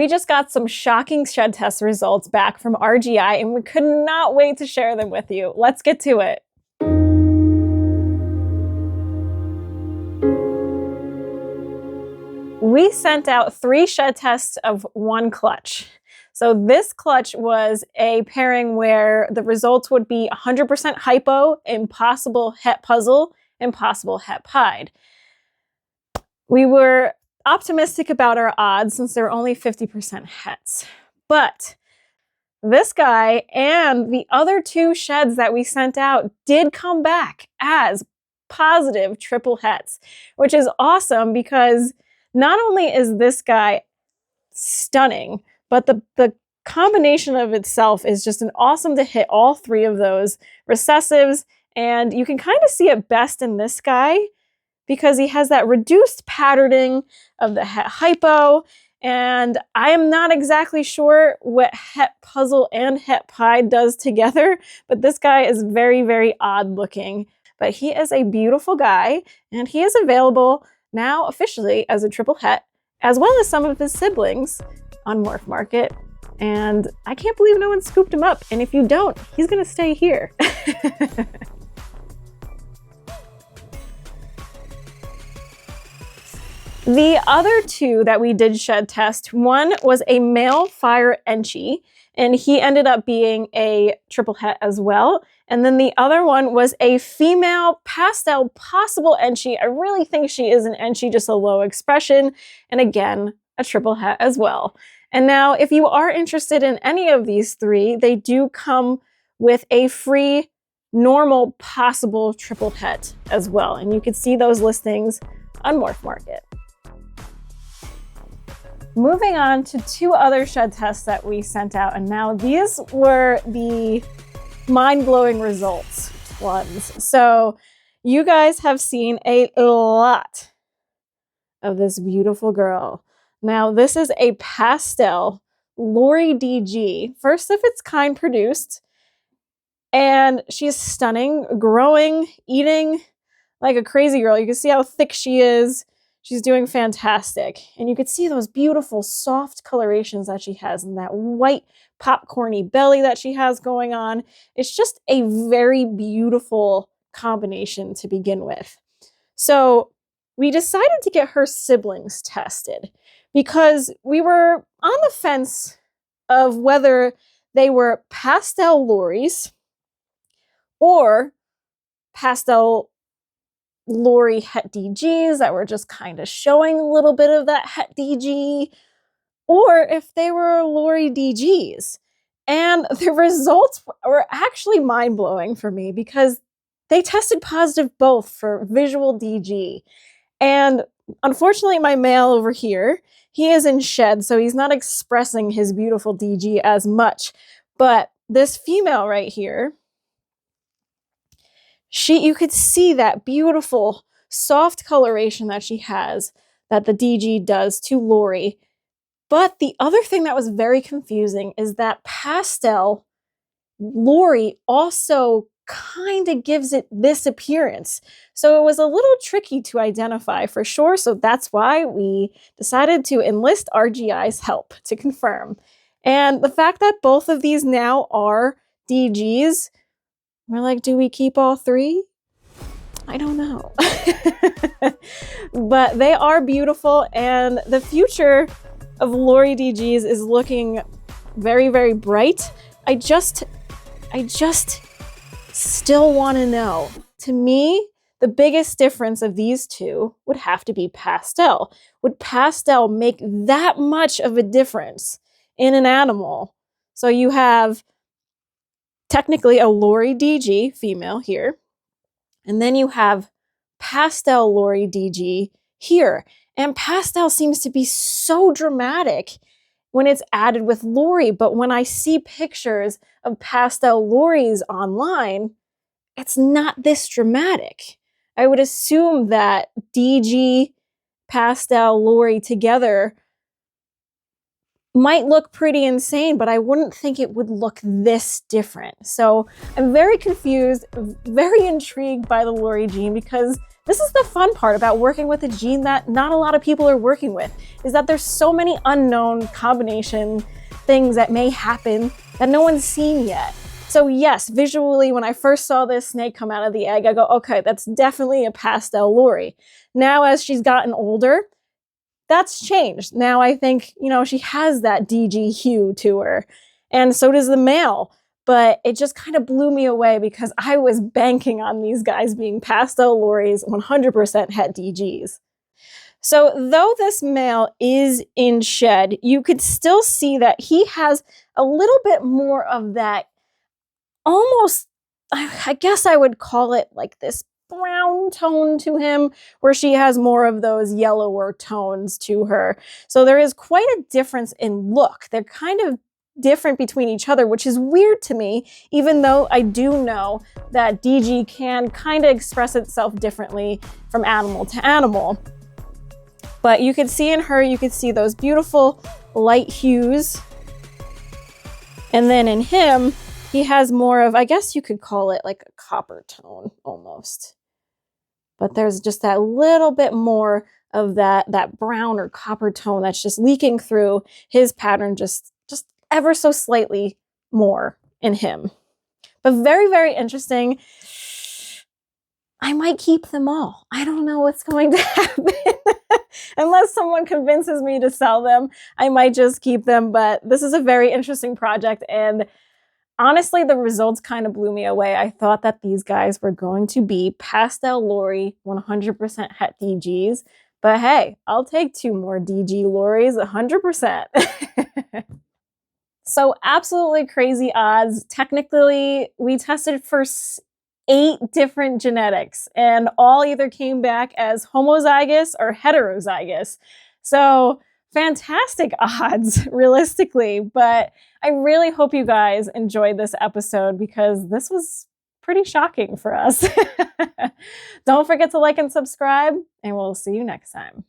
We just got some shocking shed test results back from RGI, and we could not wait to share them with you. Let's get to it. We sent out 3 shed tests of 1 clutch. So this clutch was a pairing where the results would be 100% hypo, impossible het puzzle, impossible het pied. We were optimistic about our odds since there were only 50% hets. But this guy and the other 2 sheds that we sent out did come back as positive triple hets, which is awesome because not only is this guy stunning, but the combination of itself is just an awesome to hit all 3 of those recessives. And you can kind of see it best in this guy because he has that reduced patterning of the het hypo. And I am not exactly sure what het puzzle and het pied does together, but this guy is very, very odd looking. But he is a beautiful guy, and he is available now officially as a triple het, as well as some of his siblings on MorphMarket. And I can't believe no one scooped him up. And if you don't, he's gonna stay here. The other 2 that we did shed test, one was a male fire enchi, and he ended up being a triple het as well. And then the other one was a female pastel possible enchi. I really think she is an enchi, just a low expression. And again, a triple het as well. And now if you are interested in any of these 3, they do come with a free normal possible triple het as well. And you can see those listings on MorphMarket. Moving on to 2 other shed tests that we sent out, and now these were the mind-blowing results ones. So you guys have seen a lot of this beautiful girl. Now this is a pastel Lori DG, first of its kind produced, and she's stunning, growing, eating like a crazy girl. You can see how thick she is. She's doing fantastic. And you could see those beautiful soft colorations that she has and that white popcorny belly that she has going on. It's just a very beautiful combination to begin with. So we decided to get her siblings tested because we were on the fence of whether they were pastel Loris or pastel Lori het DGs that were just kind of showing a little bit of that het DG, or if they were Lori DGs. And the results were actually mind-blowing for me because they tested positive both for visual DG. And unfortunately, my male over here, he is in shed, so he's not expressing his beautiful DG as much. But this female right here, you could see that beautiful soft coloration that she has, that the DG does to Lori. But the other thing that was very confusing is that pastel Lori also kind of gives it this appearance. So it was a little tricky to identify for sure. So that's why we decided to enlist RGI's help to confirm. And the fact that both of these now are DGs, we're like, do we keep all 3? I don't know. But they are beautiful, and the future of Lori DGs is looking very, very bright. I just still want to know. To me, the biggest difference of these 2 would have to be pastel. Would pastel make that much of a difference in an animal? So you have technically a Lori DG female here, and then you have pastel Lori DG here. And pastel seems to be so dramatic when it's added with Lori, but when I see pictures of pastel Loris online, it's not this dramatic. I would assume that DG, pastel, Lori together might look pretty insane, but I wouldn't think it would look this different. So I'm very confused, very intrigued by the Lori gene because this is the fun part about working with a gene that not a lot of people are working with, is that there's so many unknown combination things that may happen that no one's seen yet. So yes, visually, when I first saw this snake come out of the egg, I go, okay, that's definitely a pastel Lori. Now, as she's gotten older, that's changed. Now I think, you know, she has that DG hue to her, and so does the male. But it just kind of blew me away because I was banking on these guys being pastel Loris, 100% het DGs. So though this male is in shed, you could still see that he has a little bit more of that almost, I guess I would call it like this brown tone to him, where she has more of those yellower tones to her. So there is quite a difference in look. They're kind of different between each other, which is weird to me, even though I do know that DG can kind of express itself differently from animal to animal. But you could see in her, you could see those beautiful light hues. And then in him, he has more of, I guess you could call it like a copper tone almost. But there's just that little bit more of that brown or copper tone that's just leaking through his pattern, just ever so slightly more in him. But very, very interesting. I might keep them all. I don't know what's going to happen. Unless someone convinces me to sell them, I might just keep them. But this is a very interesting project, and honestly, the results kind of blew me away. I thought that these guys were going to be pastel Lori, 100% het DGs. But hey, I'll take 2 more DG Loris, 100%. So absolutely crazy odds. Technically, we tested for 8 different genetics, and all either came back as homozygous or heterozygous. So fantastic odds, realistically. But I really hope you guys enjoyed this episode because this was pretty shocking for us. Don't forget to like and subscribe, and we'll see you next time.